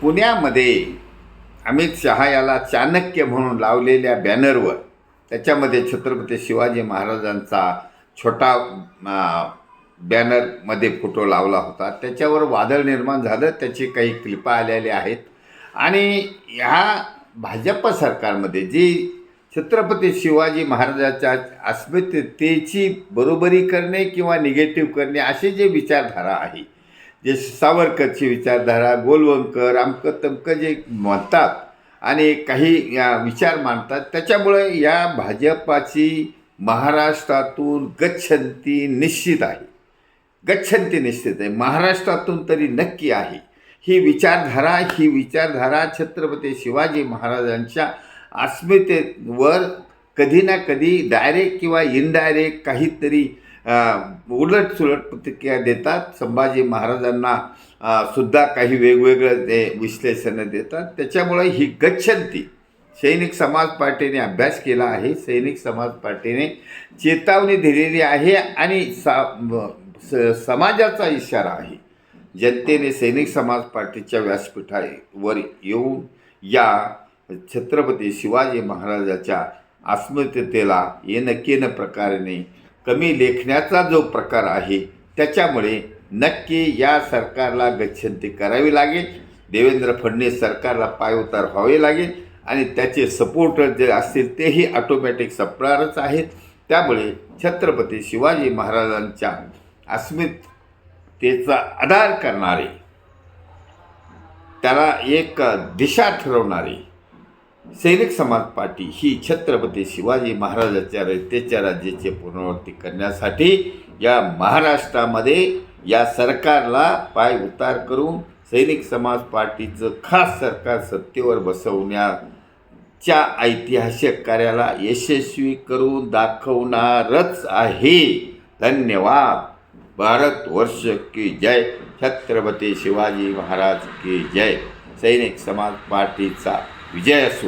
पुण्यामध्ये अमित शहा याला चाणक्य म्हणून लावलेल्या बॅनरवर त्याच्यामध्ये छत्रपती शिवाजी महाराजांचा छोटा बॅनरमध्ये फोटो लावला होता. त्याच्यावर वादळ निर्माण झालं. त्याची काही क्लिपा आलेल्या आहेत. आणि ह्या भाजप सरकारमध्ये जी छत्रपती शिवाजी महाराजांच्या अस्मितेची बरोबरी करणे किंवा निगेटिव्ह करणे असे जे विचारधारा आहे, जे सावरकरची विचारधारा, गोलवंकर, अमकं तमकं जे म्हणतात आणि काही विचार मांडतात, त्याच्यामुळे या भाजपाची महाराष्ट्रातून गच्छंती निश्चित आहे. गच्छंती निश्चित आहे. महाराष्ट्रातून तरी नक्की आहे. ही विचारधारा छत्रपती शिवाजी महाराजांच्या अस्मितेवर कधी ना कधी डायरेक्ट किंवा इनडायरेक्ट काहीतरी उलटसुलट प्रतिक्रिया देतात. संभाजी महाराजांना सुद्धा काही वेगवेगळं ते विश्लेषणं देतात. त्याच्यामुळे ही गच्छंती सैनिक समाज पार्टीने अभ्यास केला आहे. सैनिक समाज पार्टीने चेतावणी दिलेली आहे आणि समाजाचा इशारा आहे. जनतेने सैनिक समाज पार्टीच्या व्यासपीठावर येऊन या छत्रपती शिवाजी महाराजाच्या अस्मितेला येणं प्रकाराने कमी लेखण्याचा जो प्रकार आहे, त्याच्यामुळे नक्की या सरकारला गच्छंती करावी लागेल. देवेंद्र फडणवीस सरकारला पायउतार व्हावे लागेल आणि त्याचे सपोर्टर जे असतील तेही ऑटोमॅटिक संपणारच आहेत. त्यामुळे छत्रपती शिवाजी महाराजांच्या अस्मितेचा आधार करणारे, त्याला एक दिशा ठरवणारी सैनिक समाज पार्टी ही छत्रपती शिवाजी महाराजांच्या रयतेच्या राज्याचे पुनरावृत्ती करण्यासाठी या महाराष्ट्रामध्ये या सरकारला पाय उतार करून सैनिक समाज पार्टीचं खास सरकार सत्तेवर बसवण्याच्या ऐतिहासिक कार्याला यशस्वी करून दाखवणारच आहे. धन्यवाद. भारतवर्ष की जय. छत्रपती शिवाजी महाराज की जय. सैनिक समाज पार्टीचा विजय असो.